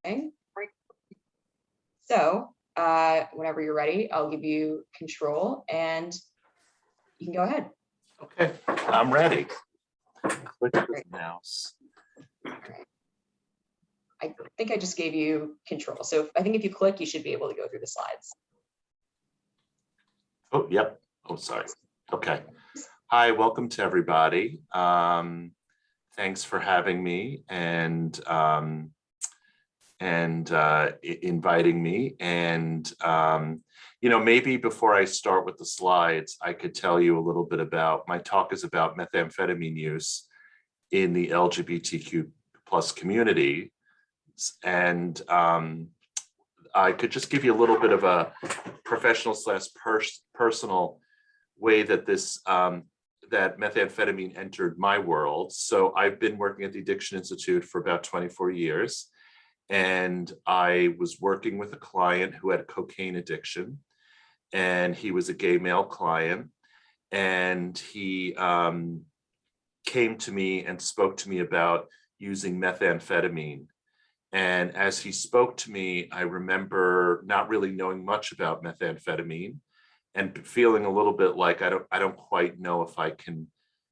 Okay. So whenever you're ready, I'll give you control and you can go ahead. Okay, I'm ready. Click the mouse. I think I just gave you control. So I think if you click, you should be able to go through the slides. Oh, yep. Oh, sorry. Okay. Hi, welcome to everybody. Thanks for having me and inviting me. And, you know, maybe before I start with the slides, I could tell you a little bit about, my talk is about methamphetamine use in the LGBTQ plus community. And I could just give you a little bit of a professional / personal way that this, that methamphetamine entered my world. So I've been working at the Addiction Institute for about 24 years. And I was working with a client who had a cocaine addiction, and he was a gay male client. And he came to me and spoke to me about using methamphetamine. And as he spoke to me, I remember not really knowing much about methamphetamine and feeling a little bit like I don't quite know if I can,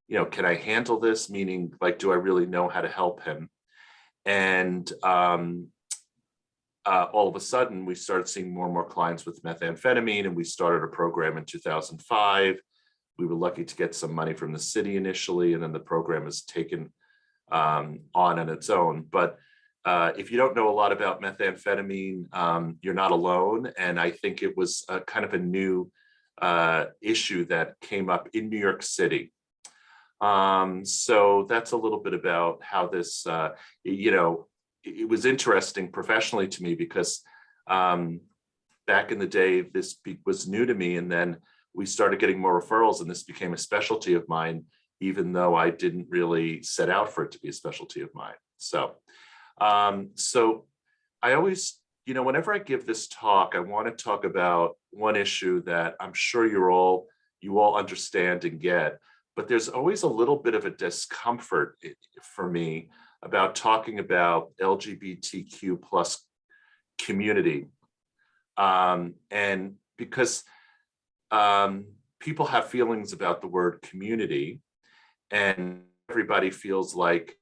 you know, can I handle this? Meaning, like, do I really know how to help him? And all of a sudden, we started seeing more and more clients with methamphetamine, and we started a program in 2005. We were lucky to get some money from the city initially, and then the program has taken on its own. But if you don't know a lot about methamphetamine, you're not alone. And I think it was a kind of a new issue that came up in New York City. So that's a little bit about how this, you know, it was interesting professionally to me because back in the day, this was new to me. And then we started getting more referrals, and this became a specialty of mine, even though I didn't really set out for it to be a specialty of mine. So I always, you know, whenever I give this talk, I want to talk about one issue that I'm sure you all understand and get, but there's always a little bit of a discomfort for me about talking about LGBTQ plus community. And because people have feelings about the word community, and everybody feels like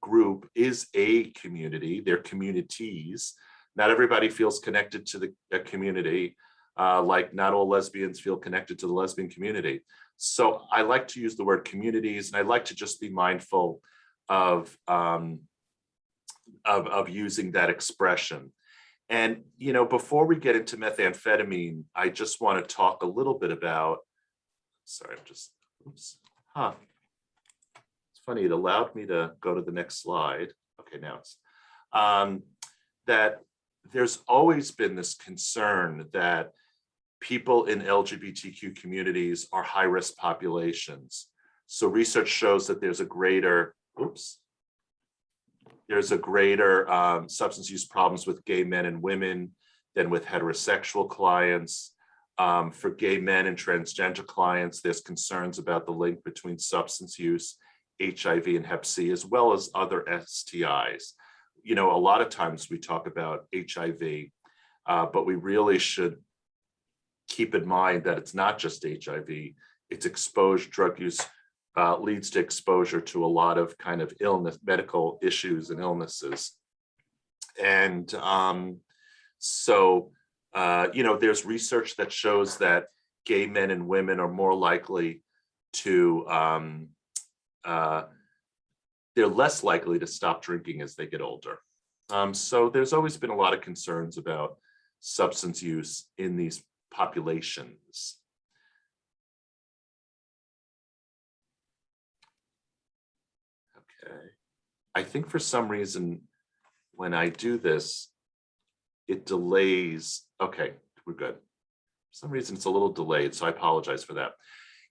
group is a community, they're communities. Not everybody feels connected to the community, like not all lesbians feel connected to the lesbian community. So I like to use the word communities, and I like to just be mindful of using that expression. And, you know, before we get into methamphetamine, I just want to talk a little bit about, sorry, I'm just, oops, It's funny, it allowed me to go to the next slide. Okay, now it's, that there's always been this concern that people in LGBTQ communities are high-risk populations. So research shows that there's a greater, substance use problems with gay men and women than with heterosexual clients. For gay men and transgender clients, there's concerns about the link between substance use, HIV and Hep C, as well as other STIs. You know, a lot of times we talk about HIV, but we really should keep in mind that it's not just HIV, it's exposure, drug use leads to exposure to a lot of kind of illness, medical issues and illnesses. And you know, there's research that shows that gay men and women are more likely to, they're less likely to stop drinking as they get older. So there's always been a lot of concerns about substance use in these populations. Okay, I think for some reason, when I do this, it delays. Okay, we're good. For some reason, it's a little delayed, so I apologize for that.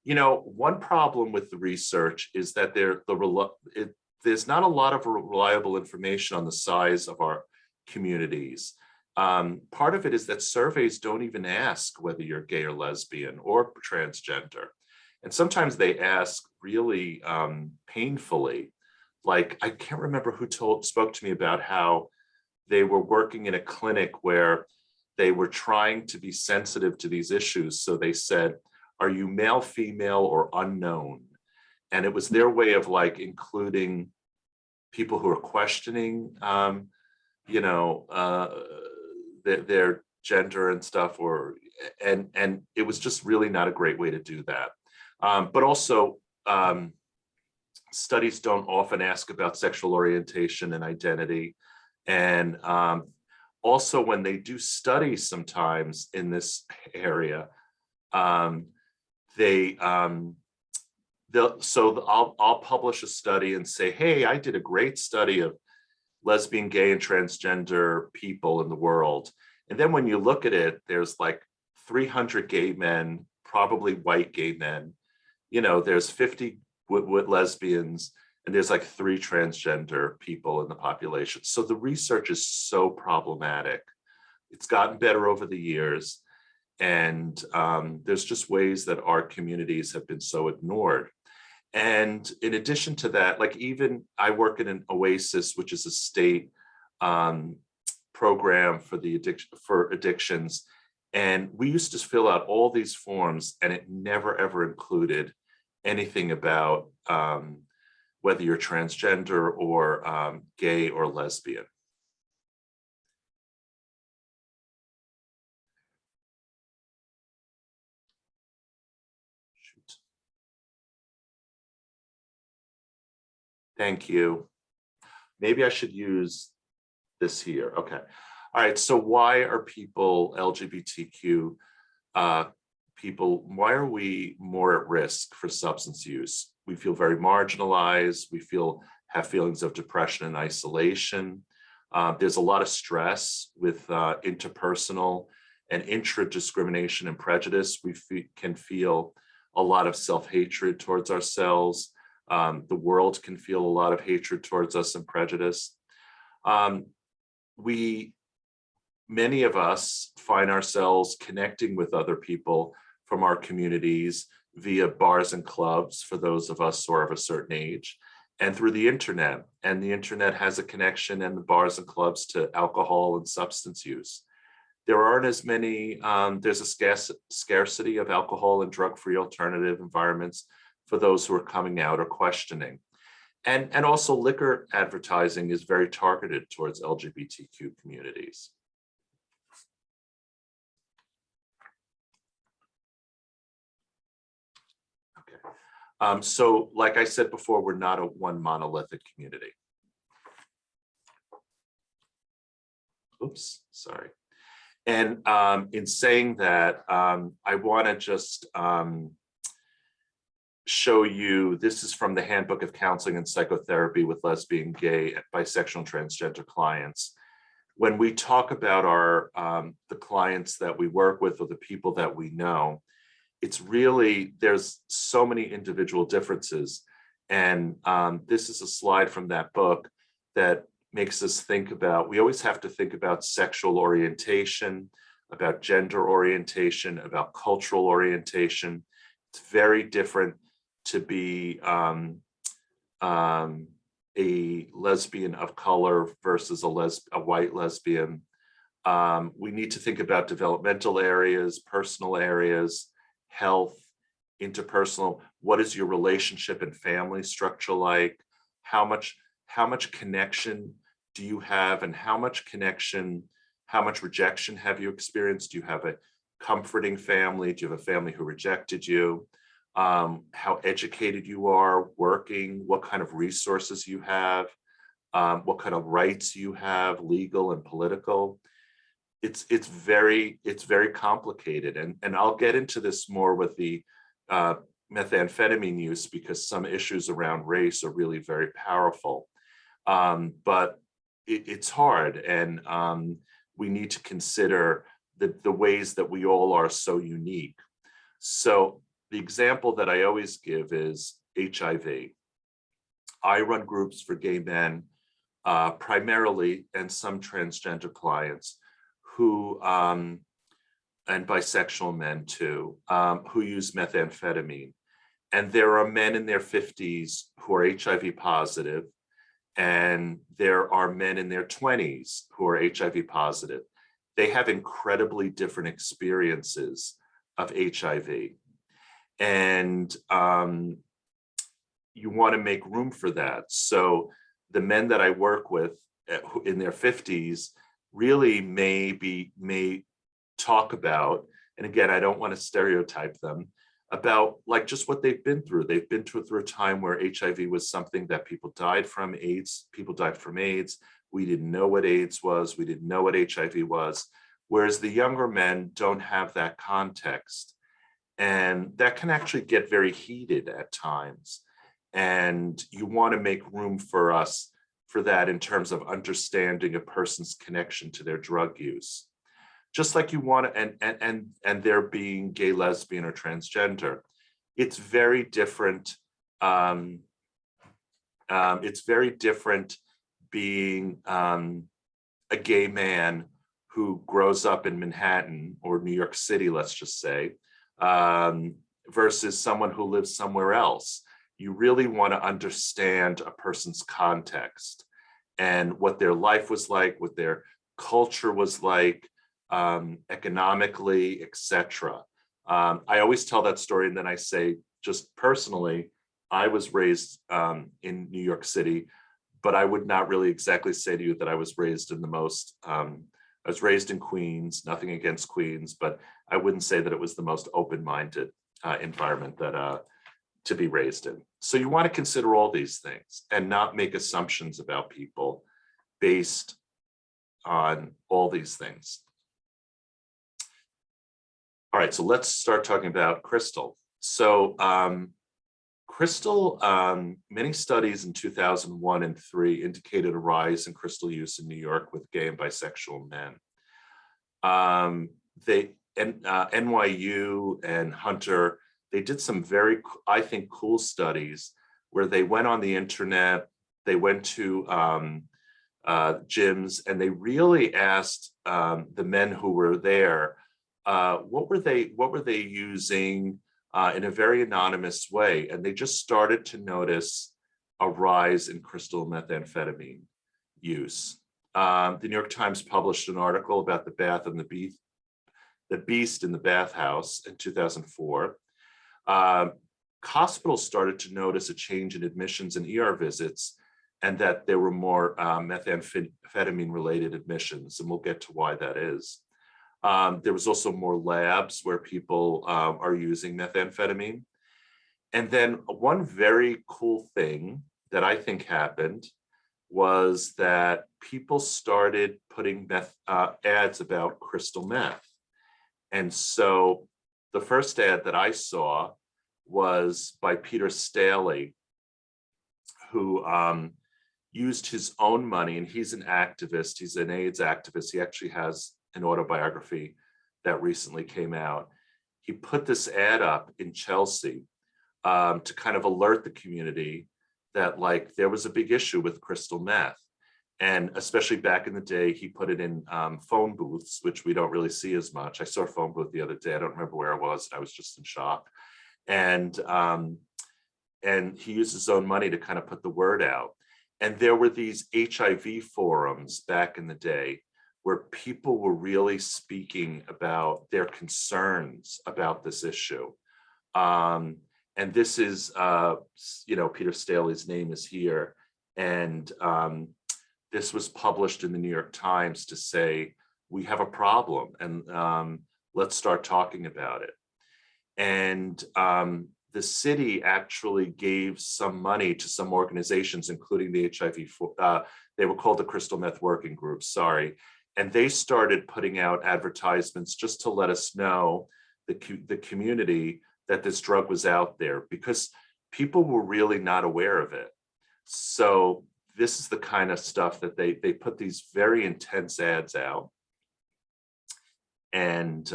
You know, one problem with the research is that there's not a lot of reliable information on the size of our communities. Part of it is that surveys don't even ask whether you're gay or lesbian or transgender. And sometimes they ask really painfully, like, I can't remember who spoke to me about how they were working in a clinic where they were trying to be sensitive to these issues. So they said, are you male, female, or unknown? And it was their way of like including people who are questioning, you know, their gender and stuff, or and it was just really not a great way to do that. But also, studies don't often ask about sexual orientation and identity. And also when they do studies sometimes in this area, I'll publish a study and say, hey, I did a great study of lesbian, gay, and transgender people in the world. And then when you look at it, there's like 300 gay men, probably white gay men. You know, there's 50 with lesbians, and there's like 3 transgender people in the population. So the research is so problematic. It's gotten better over the years. And there's just ways that our communities have been so ignored. And in addition to that, like even I work in an OASIS, which is a state program for addictions. And we used to fill out all these forms, and it never ever included anything about whether you're transgender or gay or lesbian. Shoot. Thank you. Maybe I should use this here. Okay. All right. So why are people, LGBTQ people, why are we more at risk for substance use? We feel very marginalized. We have feelings of depression and isolation. There's a lot of stress with interpersonal and intra-discrimination and prejudice. We can feel a lot of self-hatred towards ourselves. The world can feel a lot of hatred towards us and prejudice. Many of us find ourselves connecting with other people from our communities via bars and clubs, for those of us who are of a certain age, and through the internet. And the internet has a connection, and the bars and clubs, to alcohol and substance use. There aren't as many, there's a scarcity of alcohol and drug-free alternative environments for those who are coming out or questioning. And also liquor advertising is very targeted towards LGBTQ communities. Okay. So like I said before, we're not one monolithic community. Oops, sorry. And in saying that, I want to just show you, this is from the Handbook of Counseling and Psychotherapy with Lesbian, Gay, Bisexual, and Transgender Clients. When we talk about the clients that we work with or the people that we know, it's really, there's so many individual differences. And this is a slide from that book that makes us think about, we always have to think about sexual orientation, about gender orientation, about cultural orientation. It's very different to be a lesbian of color versus a white lesbian. We need to think about developmental areas, personal areas, health, interpersonal. What is your relationship and family structure like? How much connection do you have, and how much rejection have you experienced? Do you have a comforting family? Do you have a family who rejected you? How educated you are, working, what kind of resources you have, what kind of rights you have, legal and political. It's very complicated, and I'll get into this more with the methamphetamine use, because some issues around race are really very powerful. But it's hard, and we need to consider the ways that we all are so unique. So the example that I always give is HIV. I run groups for gay men primarily, and some transgender clients who, and bisexual men too, who use methamphetamine. And there are men in their 50s who are HIV positive, and there are men in their 20s who are HIV positive. They have incredibly different experiences of HIV. And you want to make room for that. So the men that I work with in their 50s really may talk about, and again, I don't want to stereotype them, about like just what they've been through. They've been through a time where HIV was something that people died from. People died from AIDS. We didn't know what AIDS was. We didn't know what HIV was. Whereas the younger men don't have that context. And that can actually get very heated at times. And you want to make room for us for that in terms of understanding a person's connection to their drug use. Just like you want to, and they're being gay, lesbian, or transgender. It's very different. It's very different being a gay man who grows up in Manhattan or New York City, let's just say, versus someone who lives somewhere else. You really want to understand a person's context and what their life was like, what their culture was like, economically, etc. I always tell that story, and then I say, just personally, I was raised in New York City, but I would not really exactly say to you that I was raised in the most, I was raised in Queens, nothing against Queens, but I wouldn't say that it was the most open-minded environment that to be raised in. So you want to consider all these things and not make assumptions about people based on all these things. All right, so let's start talking about crystal. So crystal, many studies in 2001 and 3 indicated a rise in crystal use in New York with gay and bisexual men. NYU and Hunter, they did some very, I think, cool studies where they went on the internet, they went to gyms, and they really asked the men who were there, what were they using in a very anonymous way, and they just started to notice a rise in crystal methamphetamine use. The New York Times published an article about the bath and the beast in the bathhouse in 2004. Hospitals started to notice a change in admissions and ER visits, and that there were more methamphetamine related admissions, and we'll get to why that is. There was also more labs where people are using methamphetamine. And then one very cool thing that I think happened was that people started putting ads about crystal meth. And so the first ad that I saw was by Peter Staley, who used his own money, and he's an activist, he's an AIDS activist. He actually has an autobiography that recently came out. He put this ad up in Chelsea to kind of alert the community that like there was a big issue with crystal meth. And especially back in the day, he put it in phone booths, which we don't really see as much. I saw a phone booth the other day. I don't remember where it was. I was just in shock. And he used his own money to kind of put the word out. And there were these HIV forums back in the day where people were really speaking about their concerns about this issue. And this is, Peter Staley's name is here. And this was published in the New York Times to say, we have a problem and let's start talking about it. And the city actually gave some money to some organizations, including the HIV, they were called the Crystal Meth Working Group, sorry. And they started putting out advertisements just to let us know, the community, that this drug was out there, because people were really not aware of it. So this is the kind of stuff that they put these very intense ads out. And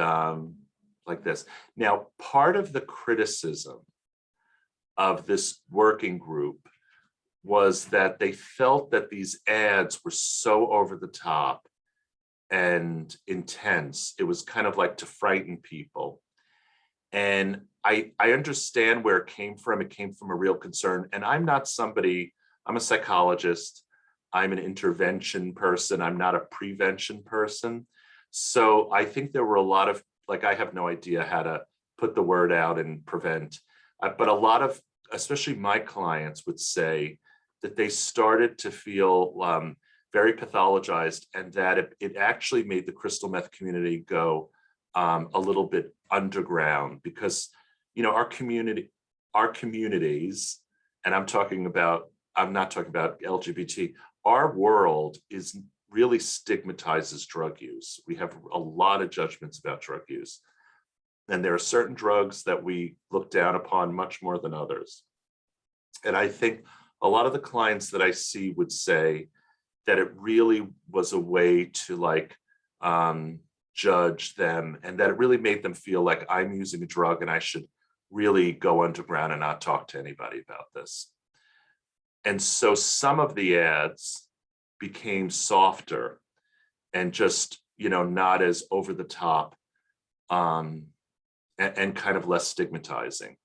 like this. Now, part of the criticism of this working group was that they felt that these ads were so over the top and intense. It was kind of like to frighten people. And I understand where it came from. It came from a real concern. And I'm not somebody, I'm a psychologist. I'm an intervention person. I'm not a prevention person. So I think there were a lot of, like, I have no idea how to put the word out and prevent, but a lot of, especially my clients would say that they started to feel very pathologized, and that it actually made the crystal meth community go a little bit underground, because, you know, our communities, and I'm not talking about LGBT, our world is really stigmatizes drug use. We have a lot of judgments about drug use. And there are certain drugs that we look down upon much more than others. And I think a lot of the clients that I see would say that it really was a way to, like, judge them, and that it really made them feel like, I'm using a drug and I should really go underground and not talk to anybody about this. And so some of the ads became softer and just, you know, not as over the top, and kind of less stigmatizing.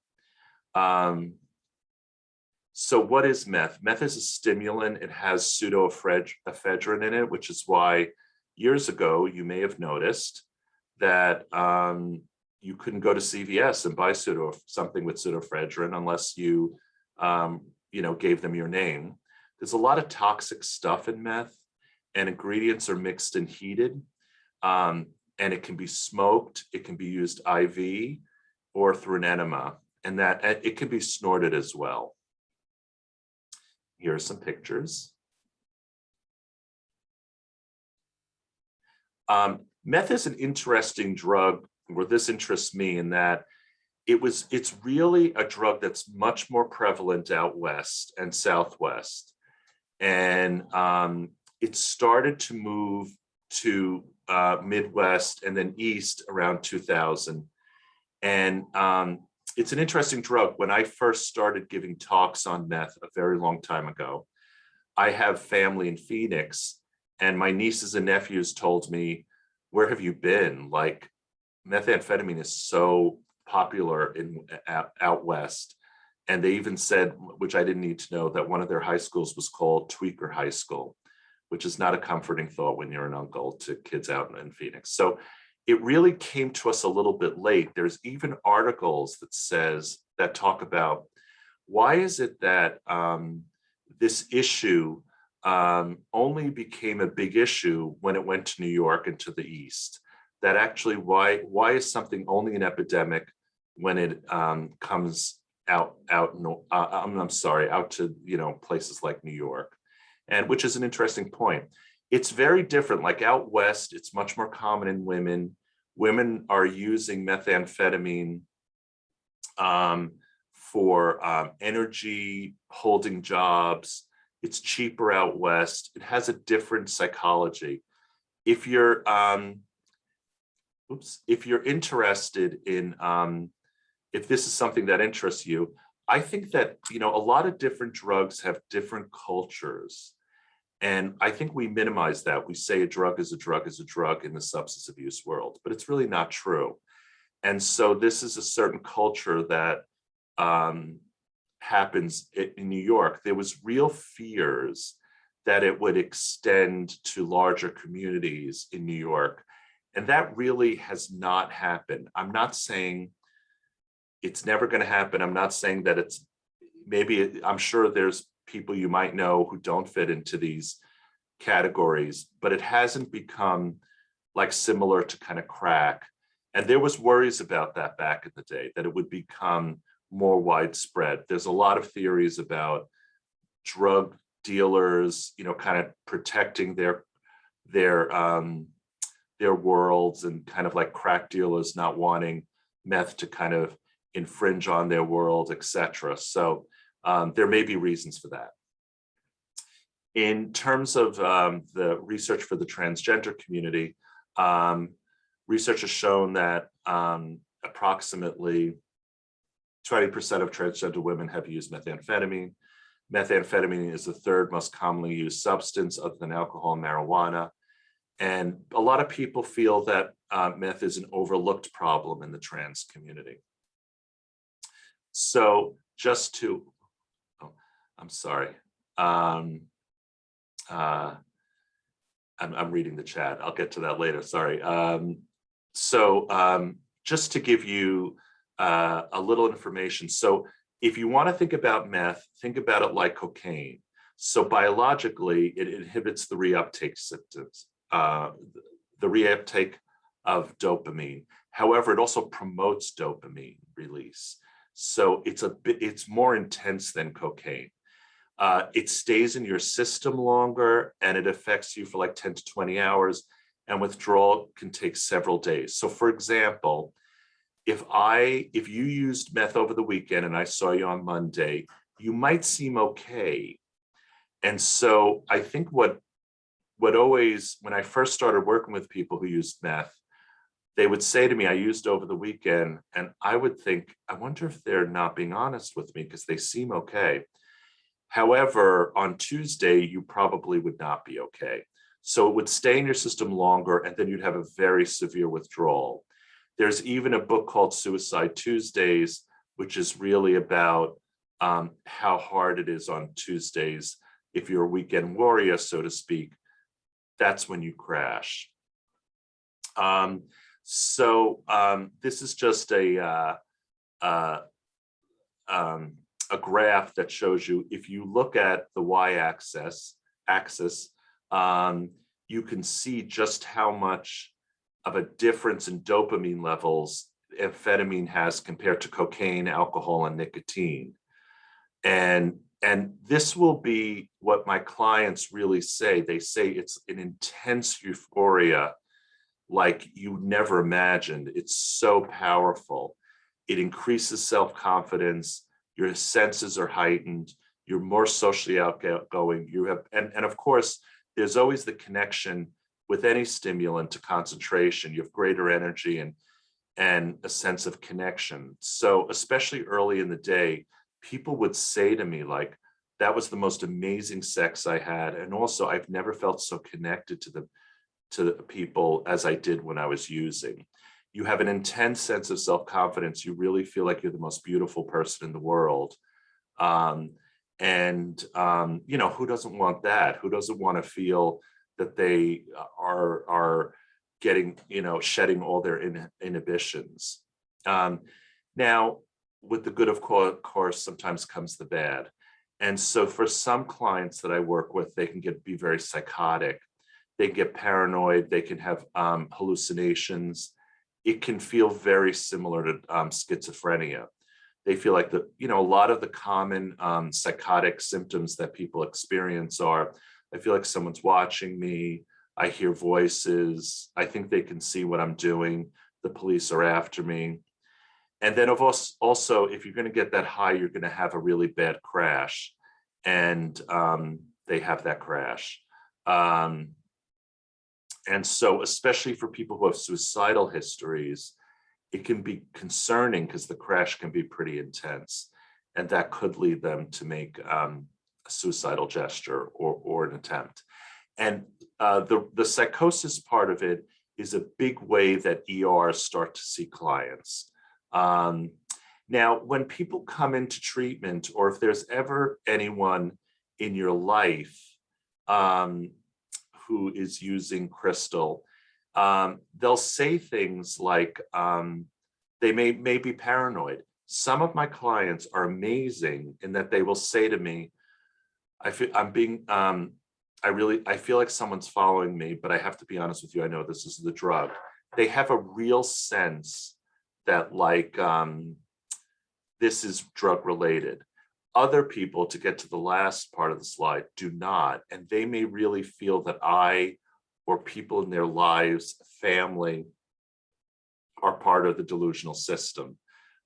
So what is meth? Meth is a stimulant. It has pseudoephedrine in it, which is why years ago you may have noticed that you couldn't go to CVS and buy something with pseudoephedrine unless you, you know, gave them your name. There's a lot of toxic stuff in meth, and ingredients are mixed and heated, and it can be smoked. It can be used IV or through an enema, and that it can be snorted as well. Here are some pictures. Meth is an interesting drug, or this interests me in that it's really a drug that's much more prevalent out west and southwest. And it started to move to Midwest and then East around 2000. And it's an interesting drug. When I first started giving talks on meth a very long time ago, I have family in Phoenix, and my nieces and nephews told me, where have you been? Like, methamphetamine is so popular out west. And they even said, which I didn't need to know, that one of their high schools was called Tweaker High School, which is not a comforting thought when you're an uncle to kids out in Phoenix. So it really came to us a little bit late. There's even articles that talk about, why is it that this issue only became a big issue when it went to New York and to the East? That actually, why is something only an epidemic when it comes out to, you know, places like New York? And which is an interesting point. It's very different. Like out west, it's much more common in women. Women are using methamphetamine for energy, holding jobs. It's cheaper out west. It has a different psychology. If you're interested in, if this is something that interests you, I think that, you know, a lot of different drugs have different cultures. And I think we minimize that. We say a drug is a drug is a drug in the substance abuse world, but it's really not true. And so this is a certain culture that happens in New York. There was real fears that it would extend to larger communities in New York. And that really has not happened. I'm not saying it's never going to happen. I'm not saying that it's I'm sure there's people you might know who don't fit into these categories, but it hasn't become like similar to kind of crack. And there was worries about that back in the day, that it would become more widespread. There's a lot of theories about drug dealers, you know, kind of protecting their worlds, and kind of like crack dealers not wanting meth to kind of infringe on their world, etc. So there may be reasons for that. In terms of the research for the transgender community, research has shown that approximately 20% of transgender women have used methamphetamine. Methamphetamine is the third most commonly used substance other than alcohol and marijuana. And a lot of people feel that meth is an overlooked problem in the trans community. So just to, oh, I'm sorry. I'm reading the chat. I'll get to that later. Sorry. Just to give you a little information. So if you want to think about meth, think about it like cocaine. So biologically, it inhibits the reuptake symptoms, the reuptake of dopamine. However, it also promotes dopamine release. So it's more intense than cocaine. It stays in your system longer and it affects you for like 10 to 20 hours, and withdrawal can take several days. So for example, if you used meth over the weekend and I saw you on Monday, you might seem okay. And so I think what always, when I first started working with people who used meth, they would say to me, I used over the weekend, and I would think, I wonder if they're not being honest with me because they seem okay. However, on Tuesday, you probably would not be okay. So it would stay in your system longer, and then you'd have a very severe withdrawal. There's even a book called Suicide Tuesdays, which is really about how hard it is on Tuesdays. If you're a weekend warrior, so to speak, that's when you crash. This is just a graph that shows you, if you look at the y-axis, you can see just how much of a difference in dopamine levels amphetamine has compared to cocaine, alcohol, and nicotine. And this will be what my clients really say. They say it's an intense euphoria like you never imagined. It's so powerful. It increases self-confidence. Your senses are heightened. You're more socially outgoing. You have, and of course, there's always the connection with any stimulant to concentration. You have greater energy and a sense of connection. So especially early in the day, people would say to me, like, that was the most amazing sex I had. And also, I've never felt so connected to the people as I did when I was using. You have an intense sense of self-confidence. You really feel like you're the most beautiful person in the world. You know, who doesn't want that? Who doesn't want to feel that they are getting, you know, shedding all their inhibitions? Now, with the good, of course, sometimes comes the bad. And so for some clients that I work with, they can be very psychotic. They can get paranoid. They can have hallucinations. It can feel very similar to schizophrenia. They feel like a lot of the common psychotic symptoms that people experience are, I feel like someone's watching me. I hear voices. I think they can see what I'm doing. The police are after me. And then also, if you're going to get that high, you're going to have a really bad crash. And they have that crash. And so, especially for people who have suicidal histories, it can be concerning because the crash can be pretty intense. And that could lead them to make a suicidal gesture or an attempt. And the psychosis part of it is a big way that ERs start to see clients. Now, when people come into treatment, or if there's ever anyone in your life who is using crystal, they'll say things like they may be paranoid. Some of my clients are amazing in that they will say to me, I feel like someone's following me, but I have to be honest with you, I know this is the drug. They have a real sense that, like, this is drug related. Other people, to get to the last part of the slide, do not. And they may really feel that I or people in their lives, family, are part of the delusional system.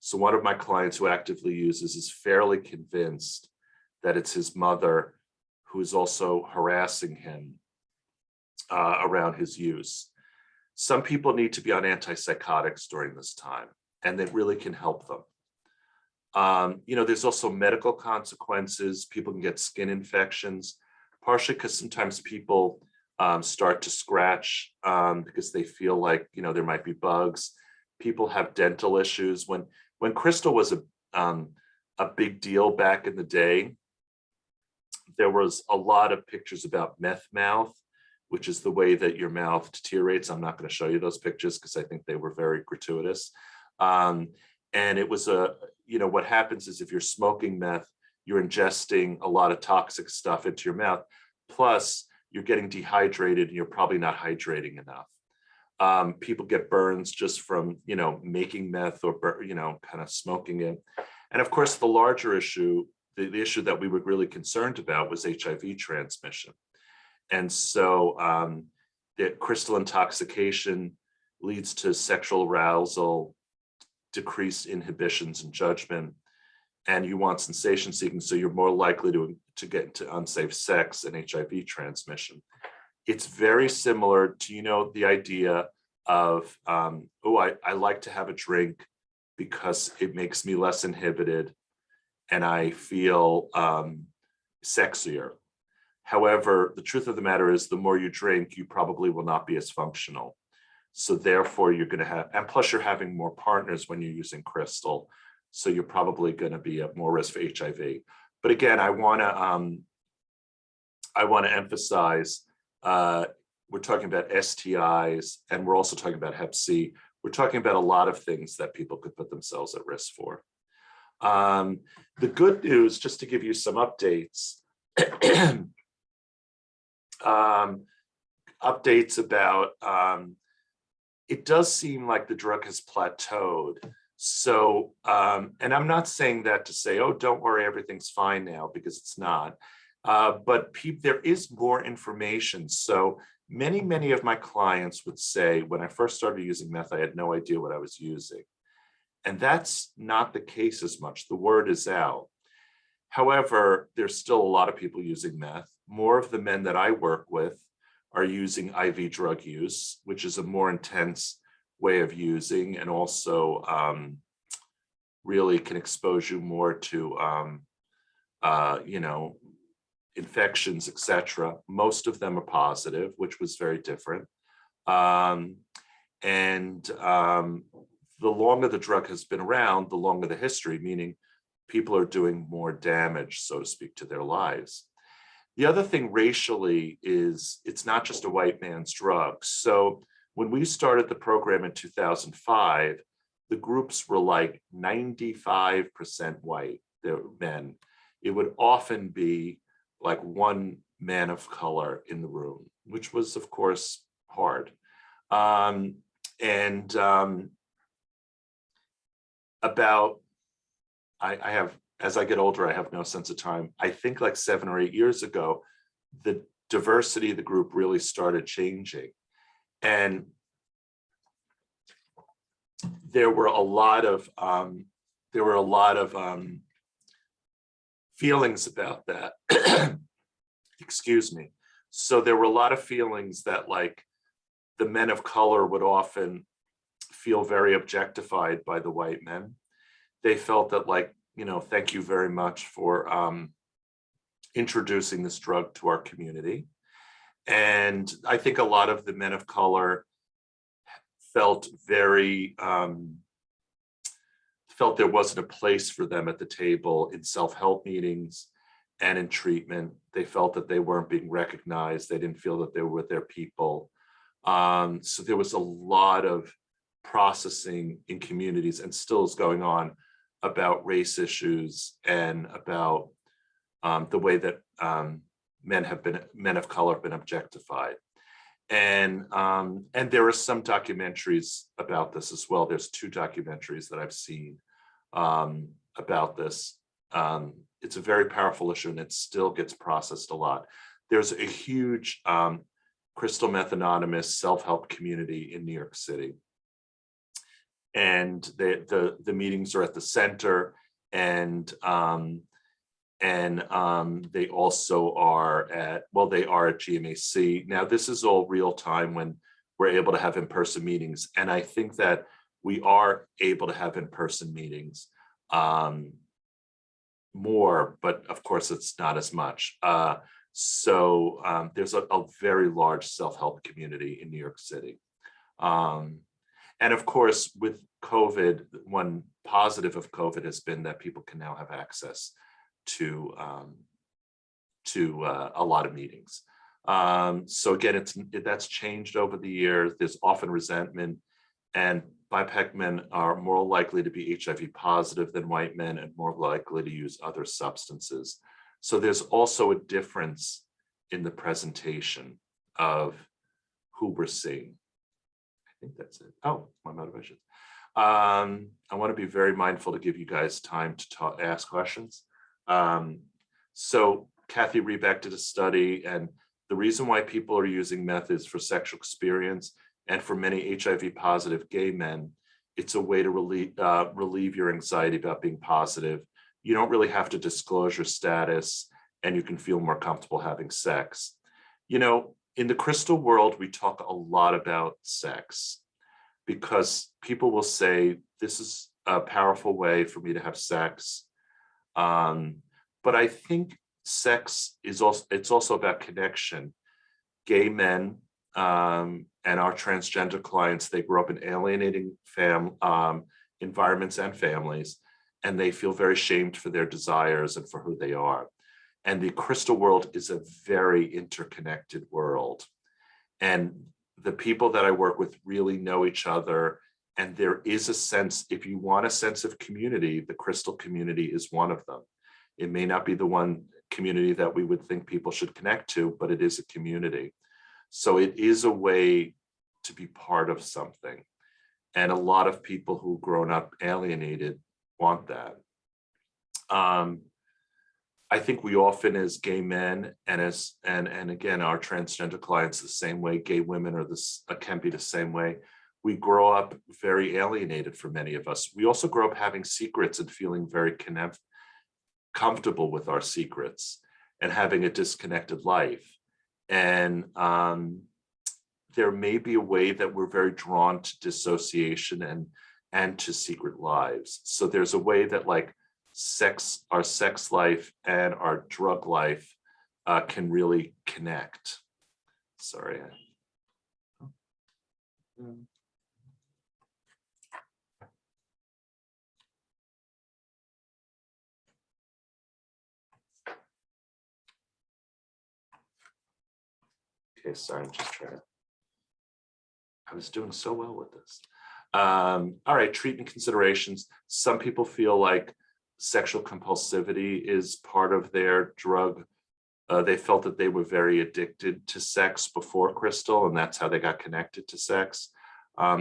So one of my clients who actively uses is fairly convinced that it's his mother who is also harassing him around his use. Some people need to be on antipsychotics during this time, and that really can help them. There's also medical consequences. People can get skin infections, partially because sometimes people start to scratch because they feel like, there might be bugs. People have dental issues. When crystal was a big deal back in the day. There was a lot of pictures about meth mouth, which is the way that your mouth deteriorates. I'm not going to show you those pictures because I think they were very gratuitous. And it was what happens is if you're smoking meth, you're ingesting a lot of toxic stuff into your mouth. Plus, you're getting dehydrated and you're probably not hydrating enough. People get burns just from, making meth or, kind of smoking it. And of course, the larger issue, the issue that we were really concerned about was HIV transmission. And so the crystal intoxication leads to sexual arousal, decreased inhibitions and judgment, and you want sensation seeking, so you're more likely to get into unsafe sex and HIV transmission. It's very similar to, the idea of, I like to have a drink because it makes me less inhibited and I feel sexier. However, the truth of the matter is the more you drink, you probably will not be as functional. So therefore you're going to have, and plus you're having more partners when you're using crystal. So you're probably going to be at more risk for HIV. But again, I want to emphasize, we're talking about STIs and we're also talking about Hep C. We're talking about a lot of things that people could put themselves at risk for. The good news, just to give you some updates, updates about, it does seem like the drug has plateaued. So, and I'm not saying that to say, oh, don't worry, everything's fine now, because it's not. But there is more information. So many of my clients would say, when I first started using meth, I had no idea what I was using. And that's not the case as much. The word is out. However, there's still a lot of people using meth. More of the men that I work with are using IV drug use, which is a more intense way of using, and also really can expose you more to, infections, etc. Most of them are positive, which was very different. The longer the drug has been around, the longer the history, meaning people are doing more damage, so to speak, to their lives. The other thing racially is it's not just a white man's drug. So when we started the program in 2005, the groups were like 95% white, they're men. It would often be like one man of color in the room, which was, of course, hard. I have, as I get older, I have no sense of time. I think like 7 or 8 years ago, the diversity of the group really started changing. And there were a lot of feelings about that. Excuse me. So there were a lot of feelings that like the men of color would often feel very objectified by the white men. They felt that like, thank you very much for introducing this drug to our community. And I think a lot of the men of color felt very, felt there wasn't a place for them at the table in self-help meetings and in treatment. They felt that they weren't being recognized. They didn't feel that they were with their people. So there was a lot of processing in communities, and still is going on, about race issues and about the way that men of color have been objectified. And there are some documentaries about this as well. There's 2 documentaries that I've seen about this. It's a very powerful issue, and it still gets processed a lot. There's a huge Crystal Meth Anonymous self-help community in New York City. And the meetings are at the center, and they also are at, they are at GMAC. Now, this is all real time when we're able to have in-person meetings. And I think that we are able to have in-person meetings more, but of course it's not as much. So there's a very large self-help community in New York City. And of course, with COVID, one positive of COVID has been that people can now have access to a lot of meetings. So again, that's changed over the years. There's often resentment, and Bipec men are more likely to be HIV positive than white men and more likely to use other substances. So there's also a difference in the presentation of who we're seeing. I think that's it. Oh, my motivation. I want to be very mindful to give you guys time to ask questions. So Kathy Reback did a study, and the reason why people are using meth is for sexual experience, and for many HIV positive gay men, it's a way to relieve your anxiety about being positive. You don't really have to disclose your status, and you can feel more comfortable having sex. You know, in the crystal world, we talk a lot about sex because people will say, this is a powerful way for me to have sex. But I think sex is also about connection. Gay men and our transgender clients, they grow up in alienating environments and families, and they feel very shamed for their desires and for who they are. And the crystal world is a very interconnected world. And the people that I work with really know each other. And there is a sense, if you want a sense of community, the crystal community is one of them. It may not be the one community that we would think people should connect to, but it is a community. So it is a way to be part of something. And a lot of people who've grown up alienated want that. I think we often, as gay men and again, our transgender clients the same way, gay women can be the same way. We grow up very alienated for many of us. We also grow up having secrets and feeling very comfortable with our secrets and having a disconnected life. And there may be a way that we're very drawn to dissociation and to secret lives. So there's a way that like our sex life and our drug life can really connect. Sorry. Okay, sorry, I'm just trying to, I was doing so well with this. All right, treatment considerations. Some people feel like sexual compulsivity is part of their drug. They felt that they were very addicted to sex before crystal, and that's how they got connected to sex.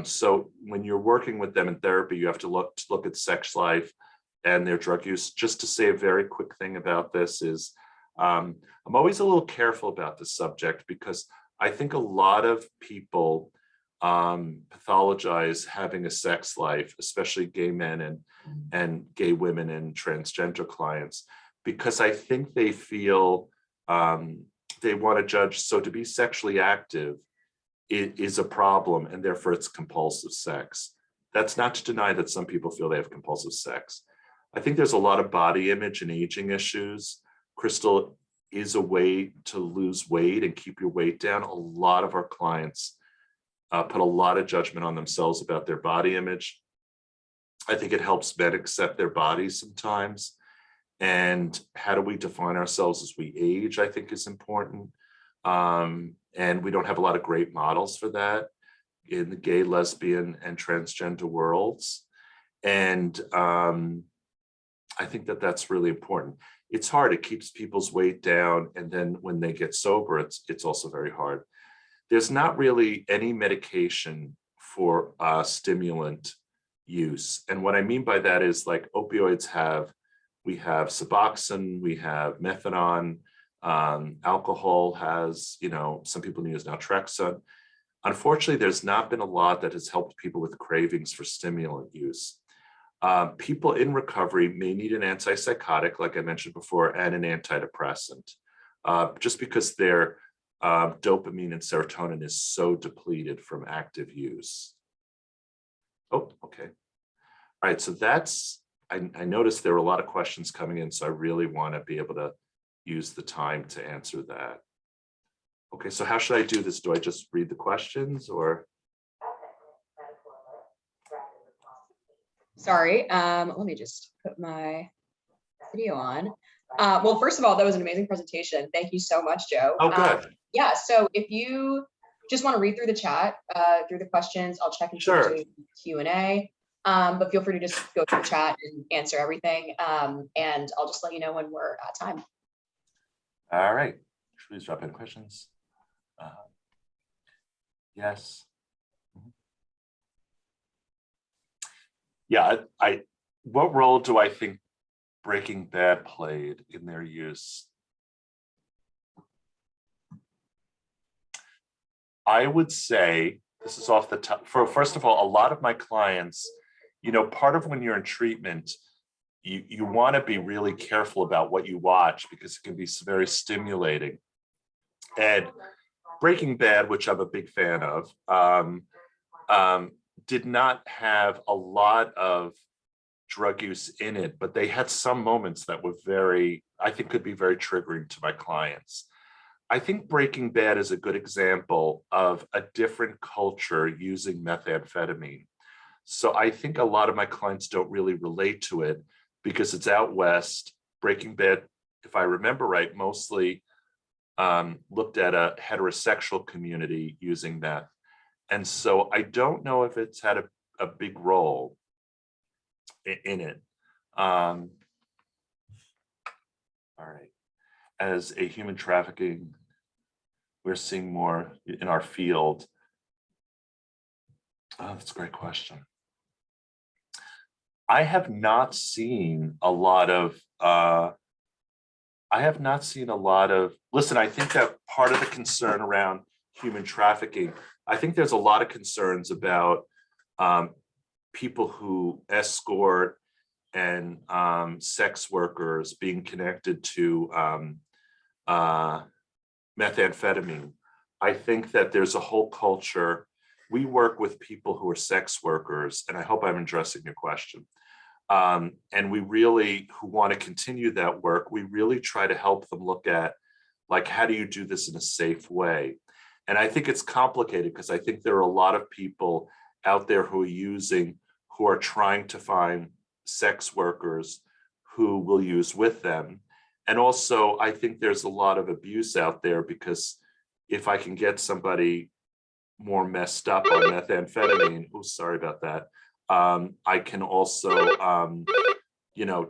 So when you're working with them in therapy, you have to look at sex life and their drug use. Just to say a very quick thing about this is, I'm always a little careful about this subject because I think a lot of people pathologize having a sex life, especially gay men and gay women and transgender clients, because I think they feel they want to judge. So to be sexually active is a problem, and therefore it's compulsive sex. That's not to deny that some people feel they have compulsive sex. I think there's a lot of body image and aging issues. Crystal is a way to lose weight and keep your weight down. A lot of our clients put a lot of judgment on themselves about their body image. I think it helps men accept their bodies sometimes. And how do we define ourselves as we age, I think is important. And we don't have a lot of great models for that in the gay, lesbian, and transgender worlds. And I think that that's really important. It's hard, it keeps people's weight down. And then when they get sober, it's also very hard. There's not really any medication for stimulant use. And what I mean by that is like opioids we have Suboxone, we have methadone, alcohol has, some people use naltrexone. Unfortunately, there's not been a lot that has helped people with cravings for stimulant use. People in recovery may need an antipsychotic, like I mentioned before, and an antidepressant, just because their dopamine and serotonin is so depleted from active use. Oh, okay. All right, so I noticed there were a lot of questions coming in, so I really want to be able to use the time to answer that. Okay, so how should I do this? Do I just read the questions or? Sorry, let me just put my video on. Well, first of all, that was an amazing presentation. Thank you so much, Joe. Oh, good. Yeah, so if you just want to read through the chat, through the questions, I'll check and see if Sure. there's any Q&A. But feel free to just go through the chat and answer everything. And I'll just let you know when we're at time. All right. Please drop in questions. Yes. Yeah, what role do I think Breaking Bad played in their use? I would say, this is off the top, first of all, a lot of my clients, part of when you're in treatment, you want to be really careful about what you watch because it can be very stimulating. And Breaking Bad, which I'm a big fan of, did not have a lot of drug use in it, but they had some moments that were I think could be very triggering to my clients. I think Breaking Bad is a good example of a different culture using methamphetamine. So I think a lot of my clients don't really relate to it because it's out west. Breaking Bad, if I remember right, mostly looked at a heterosexual community using meth. And so I don't know if it's had a big role in it. All right. As a human trafficking, we're seeing more in our field. Oh, that's a great question. I have not seen a lot of, listen, I think that part of the concern around human trafficking, I think there's a lot of concerns about people who escort and sex workers being connected to methamphetamine. I think that there's a whole culture. We work with people who are sex workers, and I hope I'm addressing your question. And we really, who want to continue that work, we really try to help them look at, like, how do you do this in a safe way? And I think it's complicated because I think there are a lot of people out there who are trying to find sex workers who will use with them. And also, I think there's a lot of abuse out there because if I can get somebody more messed up on methamphetamine, oh, sorry about that, I can also,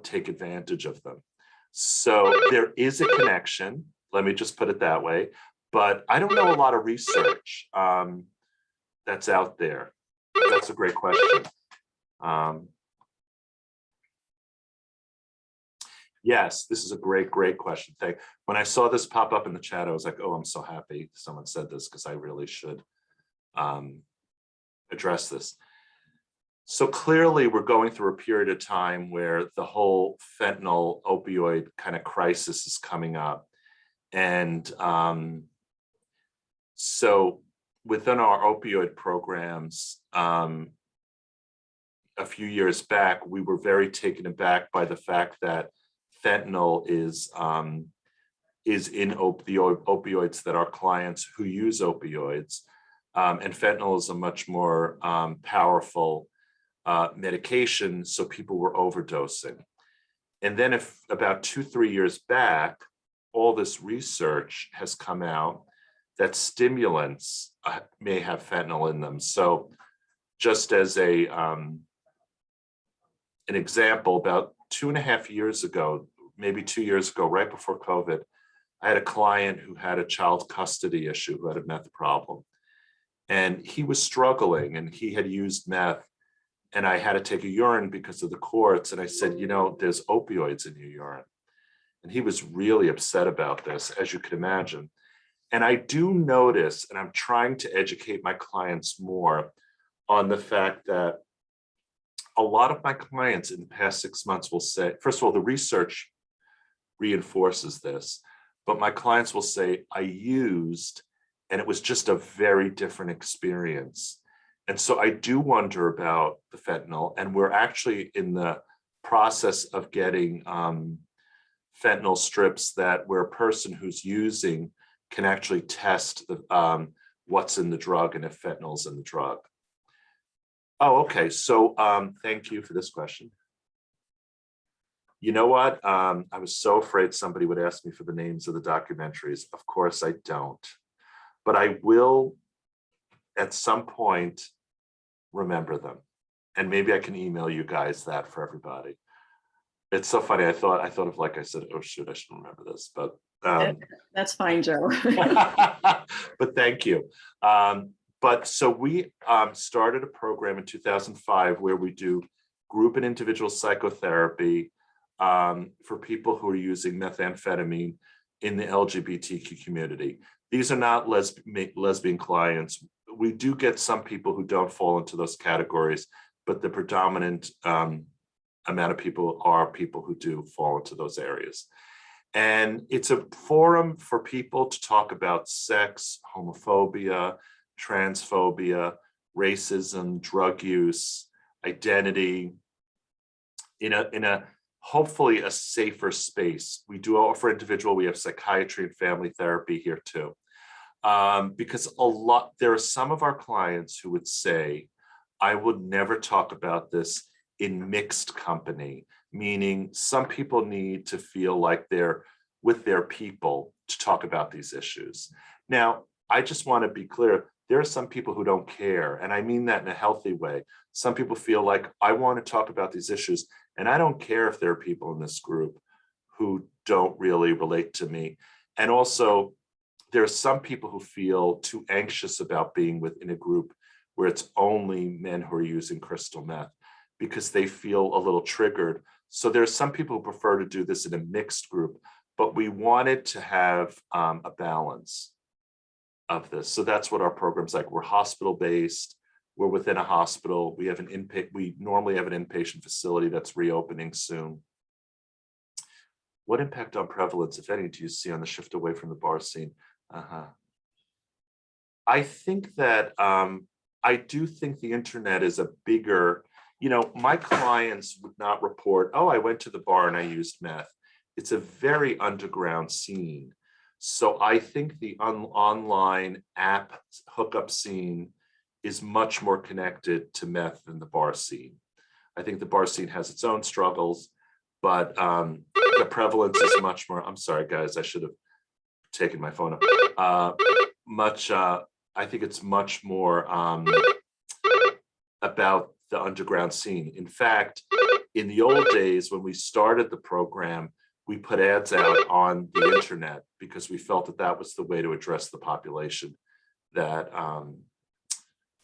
take advantage of them. So there is a connection, let me just put it that way, but I don't know a lot of research that's out there. That's a great question. Yes, this is a great question. When I saw this pop up in the chat, I was like, oh, I'm so happy someone said this because I really should address this. So clearly we're going through a period of time where the whole fentanyl opioid kind of crisis is coming up. And so within our opioid programs, a few years back, we were very taken aback by the fact that fentanyl is in the opioids that our clients who use opioids, and fentanyl is a much more powerful medication, so people were overdosing. And then about 2-3 years back, all this research has come out that stimulants may have fentanyl in them. So just as an example, about 2.5 years ago, maybe 2 years ago, right before COVID, I had a client who had a child custody issue, who had a meth problem. And he was struggling and he had used meth, and I had to take a urine because of the courts. And I said, there's opioids in your urine. And he was really upset about this, as you can imagine. And I do notice, and I'm trying to educate my clients more on the fact that a lot of my clients in the past 6 months will say, first of all, the research reinforces this, but my clients will say, I used, and it was just a very different experience. And so I do wonder about the fentanyl, and we're actually in the process of getting fentanyl strips where a person who's using can actually test what's in the drug and if fentanyl's in the drug. Oh, okay. So thank you for this question. You know what? I was so afraid somebody would ask me for the names of the documentaries. Of course I don't, but I will at some point remember them. And maybe I can email you guys that for everybody. It's so funny. I thought of, like I said, oh shoot, I should remember this, but That's fine, Joe. but thank you. But so we started a program in 2005 where we do group and individual psychotherapy for people who are using methamphetamine in the LGBTQ community. These are not lesbian clients. We do get some people who don't fall into those categories, but the predominant amount of people are people who do fall into those areas. And it's a forum for people to talk about sex, homophobia, transphobia, racism, drug use, identity, in a hopefully a safer space. We do offer individual, we have psychiatry and family therapy here too. Because there are some of our clients who would say, I would never talk about this in mixed company, meaning some people need to feel like they're with their people to talk about these issues. Now, I just want to be clear, there are some people who don't care, and I mean that in a healthy way. Some people feel like, I want to talk about these issues, and I don't care if there are people in this group who don't really relate to me. And also, there are some people who feel too anxious about being within a group where it's only men who are using crystal meth because they feel a little triggered. So there's some people who prefer to do this in a mixed group, but we wanted to have a balance of this. So that's what our program's like. We're hospital-based. We're within a hospital. We have we normally have an inpatient facility that's reopening soon. What impact on prevalence, if any, do you see on the shift away from the bar scene? I think that I do think the internet is a bigger, my clients would not report, oh, I went to the bar and I used meth. It's a very underground scene. So I think the online app hookup scene is much more connected to meth than the bar scene. I think the bar scene has its own struggles, but the prevalence is much more, I'm sorry, guys, I should have taken my phone up. I think it's much more about the underground scene. In fact, in the old days, when we started the program, we put ads out on the internet because we felt that that was the way to address the population that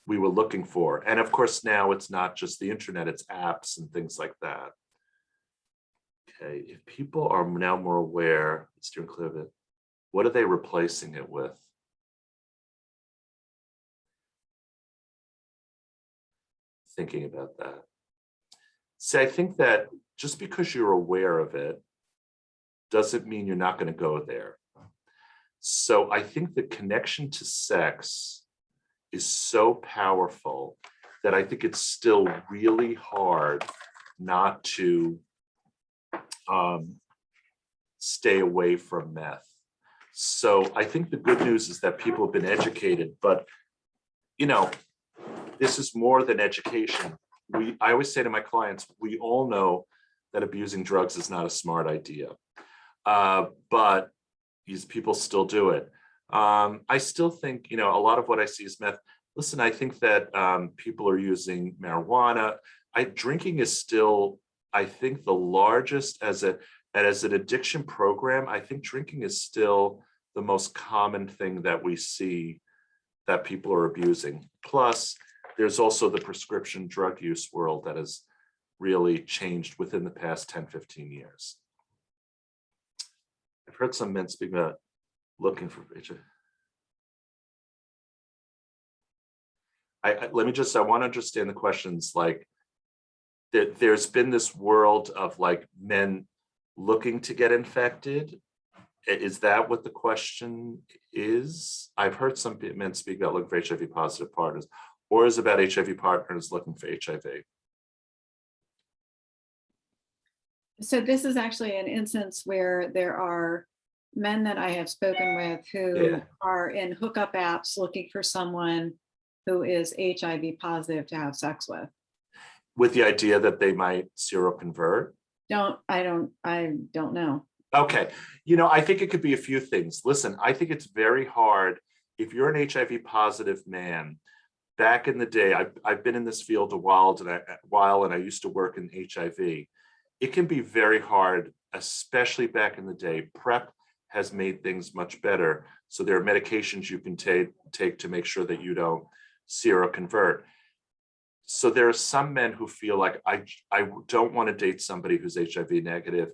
we were looking for. And of course, now it's not just the internet, it's apps and things like that. Okay, if people are now more aware, steering clear of it, what are they replacing it with? Thinking about that. See, I think that just because you're aware of it doesn't mean you're not going to go there. So I think the connection to sex is so powerful that I think it's still really hard not to stay away from meth. So I think the good news is that people have been educated, but this is more than education. I always say to my clients, we all know that abusing drugs is not a smart idea, but these people still do it. I still think, a lot of what I see is meth. Listen, I think that people are using marijuana. Drinking is still, I think, the largest as an addiction program. I think drinking is still the most common thing that we see that people are abusing. Plus, there's also the prescription drug use world that has really changed within the past 10, 15 years. I've heard some men speak about looking for HIV. I want to understand the questions, like that there's been this world of like men looking to get infected. Is that what the question is? I've heard some men speak about looking for HIV positive partners, or is it about HIV partners looking for HIV? So this is actually an instance where there are men that I have spoken with who are in hookup apps looking for someone who is HIV positive to have sex With the idea that they might seroconvert? I don't know. Okay, you know, I think it could be a few things. Listen, I think it's very hard if you're an HIV positive man. Back in the day, I've been in this field a while, and I used to work in HIV. It can be very hard, especially back in the day. PrEP has made things much better. So there are medications you can take to make sure that you don't seroconvert. So there are some men who feel like, I don't want to date somebody who's HIV negative.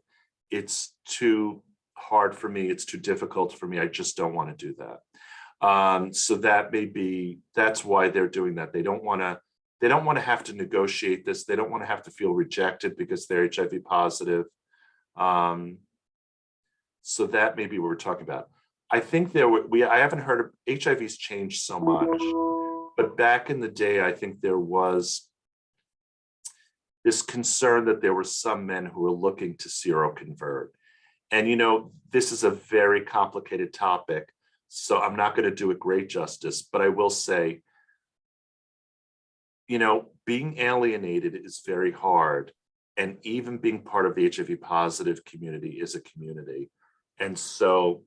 It's too hard for me. It's too difficult for me. I just don't want to do that. So that's why they're doing that. They don't want to have to negotiate this. They don't want to have to feel rejected because they're HIV positive. So that may be what we're talking about. I think I haven't heard of HIV's changed so much, but back in the day, I think there was this concern that there were some men who were looking to seroconvert. And, you know, this is a very complicated topic, so I'm not going to do it great justice, but I will say, you know, being alienated is very hard. And even being part of the HIV positive community is a community. And so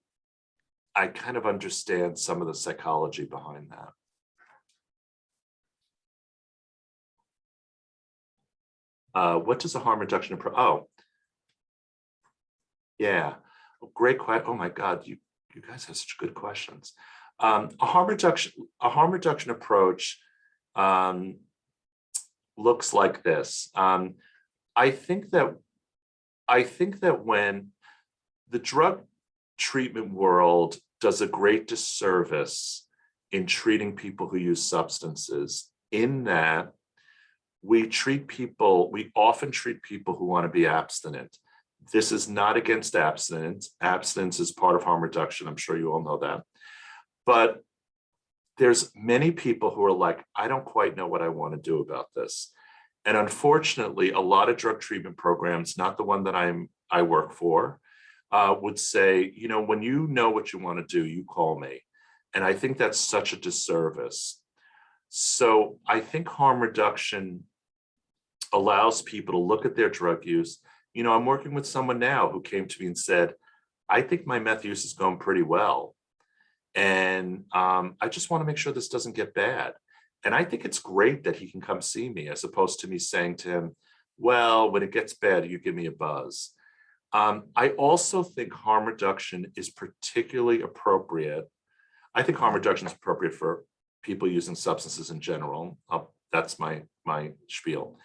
I kind of understand some of the psychology behind that. What does a harm reduction approach? Oh, yeah, great question. Oh my God, you guys have such good questions. A harm reduction approach looks like this. I think that when the drug treatment world does a great disservice in treating people who use substances, in that we often treat people who want to be abstinent. This is not against abstinence. Abstinence is part of harm reduction. I'm sure you all know that. But there's many people who are like, I don't quite know what I want to do about this. And unfortunately, a lot of drug treatment programs, not the one that I work for, would say, you know, when you know what you want to do, you call me. And I think that's such a disservice. So I think harm reduction allows people to look at their drug use. You know, I'm working with someone now who came to me and said, I think my meth use is going pretty well. And I just want to make sure this doesn't get bad. And I think it's great that he can come see me, as opposed to me saying to him, well, when it gets bad, you give me a buzz. I also think harm reduction is particularly appropriate. I think harm reduction is appropriate for people using substances in general. That's my spiel.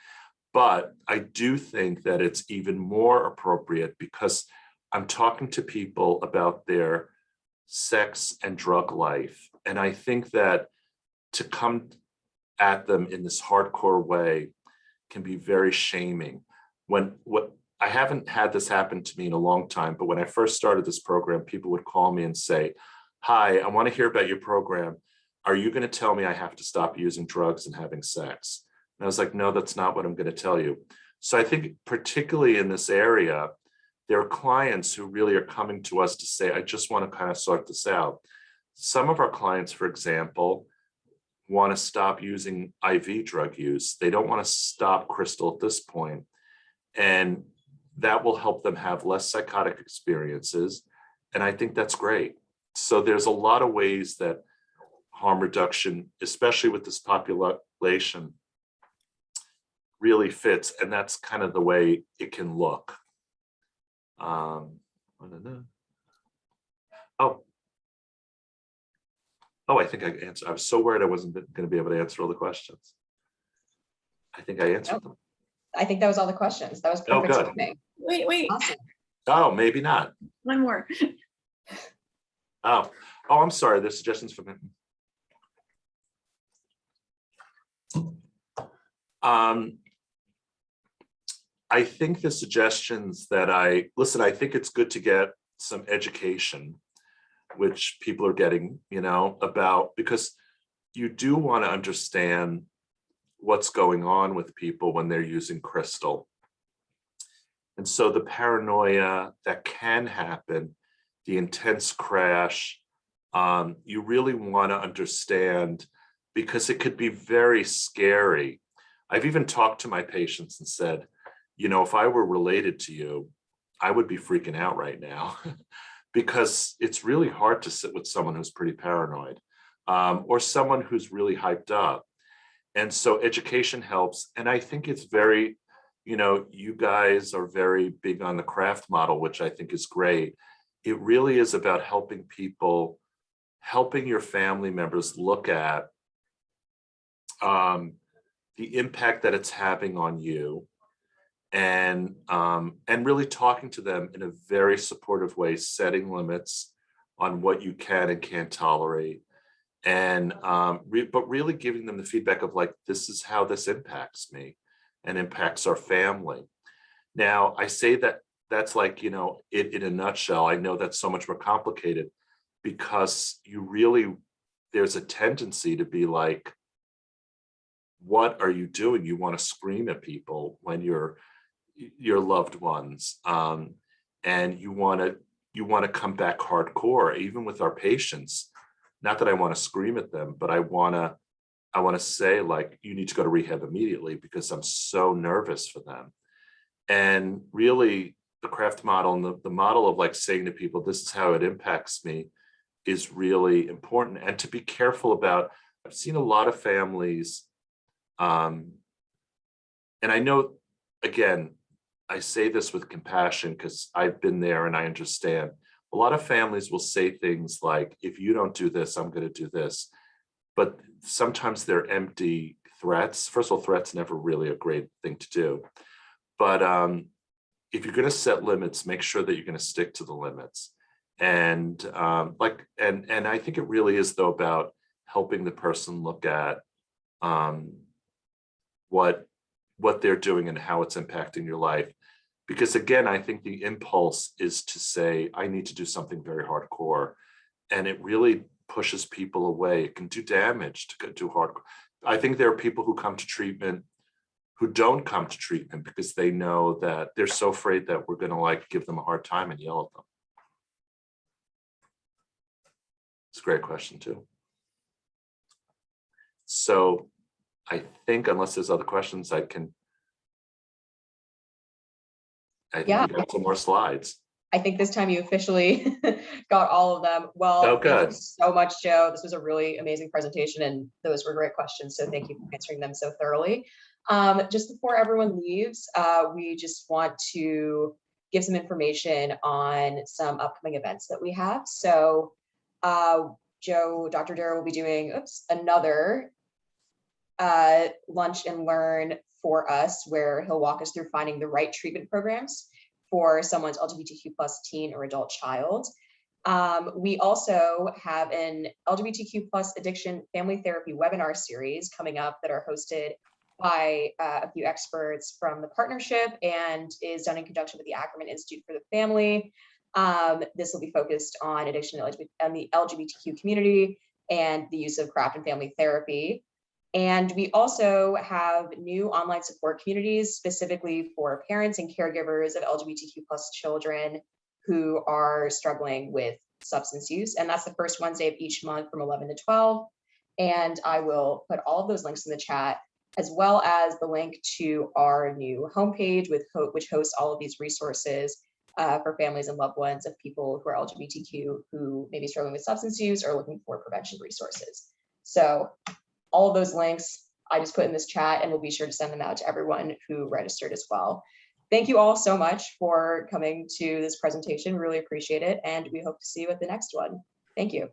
But I do think that it's even more appropriate because I'm talking to people about their sex and drug life. And I think that to come at them in this hardcore way can be very shaming. I haven't had this happen to me in a long time, but when I first started this program, people would call me and say, hi, I want to hear about your program. Are you going to tell me I have to stop using drugs and having sex? And I was like, no, that's not what I'm going to tell you. So I think particularly in this area, there are clients who really are coming to us to say, I just want to kind of sort this out. Some of our clients, for example, want to stop using IV drug use. They don't want to stop crystal at this point. And that will help them have less psychotic experiences. And I think that's great. So there's a lot of ways that harm reduction, especially with this population, really fits. And that's kind of the way it can look. I don't know. Oh, I think I answered. I was so worried I wasn't going to be able to answer all the questions. I think I answered them. I think that was all the questions. That was perfect good. timing. Wait, Awesome. Oh, maybe not. one more. Oh, I'm sorry. There's suggestions from him. I think the suggestions that I think it's good to get some education, which people are getting, you know, about, because you do want to understand what's going on with people when they're using crystal. And so the paranoia that can happen, the intense crash, you really want to understand because it could be very scary. I've even talked to my patients and said, you know, if I were related to you, I would be freaking out right now because it's really hard to sit with someone who's pretty paranoid, or someone who's really hyped up. And so education helps. And I think it's very, you know, you guys are very big on the craft model, which I think is great. It really is about helping people, helping your family members look at the impact that it's having on you, and really talking to them in a very supportive way, setting limits on what you can and can't tolerate, and but really giving them the feedback of like, this is how this impacts me and impacts our family. Now, I say that that's like, you know, it in a nutshell. I know that's so much more complicated because you really, there's a tendency to be like, what are you doing? You want to scream at people when you're your loved ones, and you want to come back hardcore, even with our patients. Not that I want to scream at them, but I want to say like, you need to go to rehab immediately because I'm so nervous for them. And really, the craft model and the model of like saying to people, this is how it impacts me, is really important. And to be careful about, I've seen a lot of families. And I know, again, I say this with compassion because I've been there and I understand. A lot of families will say things like, if you don't do this, I'm going to do this. But sometimes they're empty threats. First of all, threats never really a great thing to do. But if you're going to set limits, make sure that you're going to stick to the limits. And and I think it really is though about helping the person look at what they're doing and how it's impacting your life. Because again, I think the impulse is to say, I need to do something very hardcore. And it really pushes people away. It can do damage to do hardcore. I think there are people who come to treatment who don't come to treatment because they know that they're so afraid that we're going to like give them a hard time and yell at them. It's a great question too. So I think unless there's other questions, I think we have some more slides. I think this time you officially got all of them. Well, Oh, thank you good. so much, Joe. This was a really amazing presentation and those were great questions. So thank you for answering them so thoroughly. Just before everyone leaves, we just want to give some information on some upcoming events that we have. So Joe, Dr. Darrow will be doing another lunch and learn for us, where he'll walk us through finding the right treatment programs for someone's LGBTQ+ teen or adult child. We also have an LGBTQ+ addiction family therapy webinar series coming up that are hosted by a few experts from the partnership and is done in conjunction with the Ackerman Institute for the Family. This will be focused on addiction and the LGBTQ community and the use of craft and family therapy. And we also have new online support communities specifically for parents and caregivers of LGBTQ+ children who are struggling with substance use. And that's the first Wednesday of each month from 11 to 12. And I will put all of those links in the chat, as well as the link to our new homepage which hosts all of these resources for families and loved ones of people who are LGBTQ who may be struggling with substance use or looking for prevention resources. So all of those links I just put in this chat, and we'll be sure to send them out to everyone who registered as well. Thank you all so much for coming to this presentation. Really appreciate it. And we hope to see you at the next one. Thank you.